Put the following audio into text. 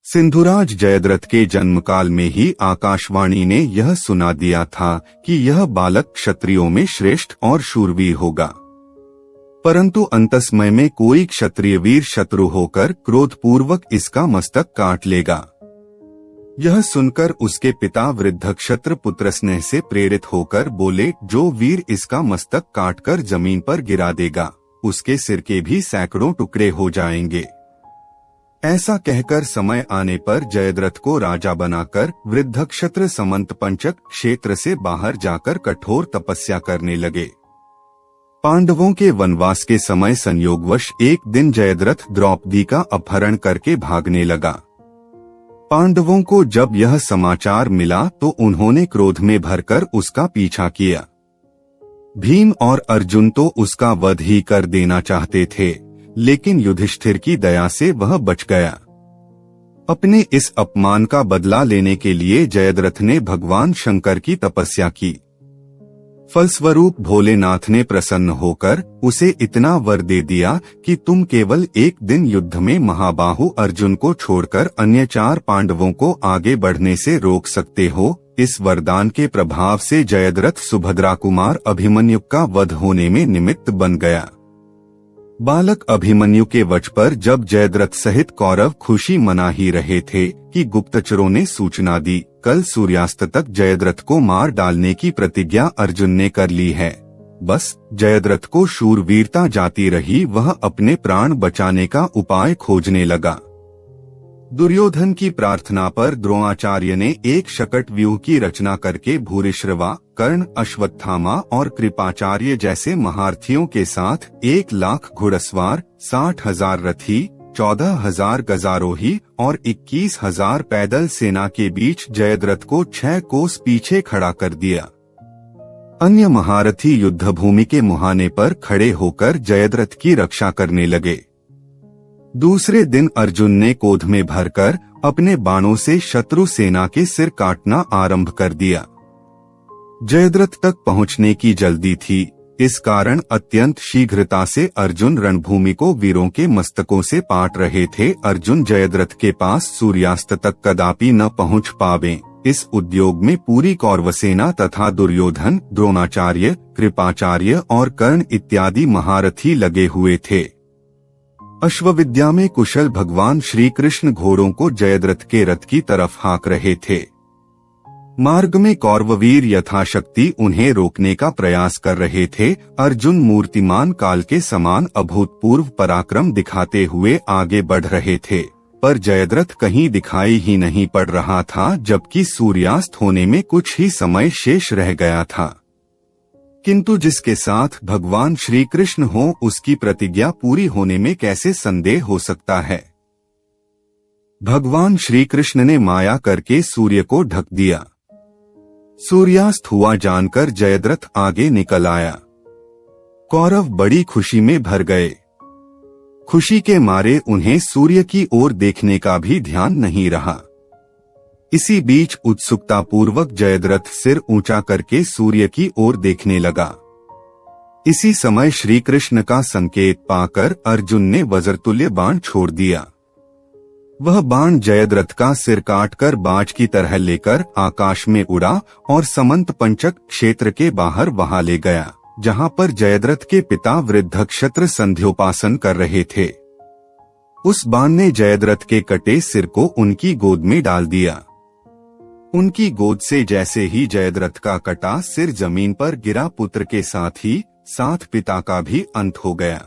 सिंधुराज जयद्रथ के जन्मकाल में ही आकाशवाणी ने यह सुना दिया था कि यह बालक क्षत्रियों में श्रेष्ठ और शूरवीर होगा, परंतु अंतस्मय में कोई क्षत्रिय वीर शत्रु होकर क्रोधपूर्वक इसका मस्तक काट लेगा। यह सुनकर उसके पिता वृद्ध क्षत्र पुत्र स्नेह से प्रेरित होकर बोले, जो वीर इसका मस्तक काटकर जमीन पर गिरा देगा, उसके सिर के भी सैकड़ों टुकड़े हो जाएंगे। ऐसा कहकर समय आने पर जयद्रथ को राजा बनाकर वृद्ध क्षत्र समंत पंचक क्षेत्र से बाहर जाकर कठोर तपस्या करने लगे। पांडवों के वनवास के समय संयोगवश एक दिन जयद्रथ द्रौपदी का अपहरण करके भागने लगा। पांडवों को जब यह समाचार मिला तो उन्होंने क्रोध में भरकर उसका पीछा किया। भीम और अर्जुन तो उसका वध ही कर देना चाहते थे, लेकिन युधिष्ठिर की दया से वह बच गया। अपने इस अपमान का बदला लेने के लिए जयद्रथ ने भगवान शंकर की तपस्या की। फलस्वरूप भोलेनाथ ने प्रसन्न होकर उसे इतना वर दे दिया कि तुम केवल एक दिन युद्ध में महाबाहु अर्जुन को छोड़कर अन्य 4 पांडवों को आगे बढ़ने से रोक सकते हो। इस वरदान के प्रभाव से जयद्रथ सुभद्रा कुमार अभिमन्यु का वध होने में निमित्त बन गया। बालक अभिमन्यु के वच पर जब जयद्रथ सहित कौरव खुशी मना ही रहे थे कि गुप्तचरों ने सूचना दी, कल सूर्यास्त तक जयद्रथ को मार डालने की प्रतिज्ञा अर्जुन ने कर ली है। बस जयद्रथ को शूरवीरता जाती रही, वह अपने प्राण बचाने का उपाय खोजने लगा। दुर्योधन की प्रार्थना पर द्रोणाचार्य ने एक शकट व्यूह की रचना करके भूरिश्रवा, कर्ण, अश्वत्थामा और कृपाचार्य जैसे महारथियों के साथ 1 लाख घुड़सवार, 60,000 रथी, 14,000 गजारोही और 21,000 पैदल सेना के बीच जयद्रथ को 6 कोस पीछे खड़ा कर दिया। अन्य महारथी युद्धभूमि के मुहाने पर खड़े होकर जयद्रथ की रक्षा करने लगे। दूसरे दिन अर्जुन ने क्रोध में भरकर अपने बाणों से शत्रु सेना के सिर काटना आरंभ कर दिया। जयद्रथ तक पहुंचने की जल्दी थी, इस कारण अत्यंत शीघ्रता से अर्जुन रणभूमि को वीरों के मस्तकों से पाट रहे थे। अर्जुन जयद्रथ के पास सूर्यास्त तक कदापि न पहुंच पावे, इस उद्योग में पूरी कौरव सेना तथा दुर्योधन, द्रोणाचार्य, कृपाचार्य और कर्ण इत्यादि महारथी लगे हुए थे। अश्वविद्या में कुशल भगवान श्री कृष्ण घोड़ों को जयद्रथ के रथ की तरफ हाँक रहे थे। मार्ग में कौरववीर यथाशक्ति उन्हें रोकने का प्रयास कर रहे थे। अर्जुन मूर्तिमान काल के समान अभूतपूर्व पराक्रम दिखाते हुए आगे बढ़ रहे थे, पर जयद्रथ कहीं दिखाई ही नहीं पड़ रहा था, जबकि सूर्यास्त होने में कुछ ही समय शेष रह गया था। किंतु जिसके साथ भगवान श्री कृष्ण हो, उसकी प्रतिज्ञा पूरी होने में कैसे संदेह हो सकता है। भगवान श्री कृष्ण ने माया करके सूर्य को ढक दिया। सूर्यास्त हुआ जानकर जयद्रथ आगे निकल आया। कौरव बड़ी खुशी में भर गए। खुशी के मारे उन्हें सूर्य की ओर देखने का भी ध्यान नहीं रहा। इसी बीच उत्सुकता पूर्वक जयद्रथ सिर ऊंचा करके सूर्य की ओर देखने लगा। इसी समय श्री कृष्ण का संकेत पाकर अर्जुन ने वज्रतुल्य बाण छोड़ दिया। वह बाण जयद्रथ का सिर काटकर बाज की तरह लेकर आकाश में उड़ा और समंत पंचक क्षेत्र के बाहर वहां ले गया, जहां पर जयद्रथ के पिता वृद्ध क्षत्र संध्योपासन कर रहे थे। उस बाण ने जयद्रथ के कटे सिर को उनकी गोद में डाल दिया। उनकी गोद से जैसे ही जयद्रथ का कटा सिर जमीन पर गिरा, पुत्र के साथ ही साथ पिता का भी अंत हो गया।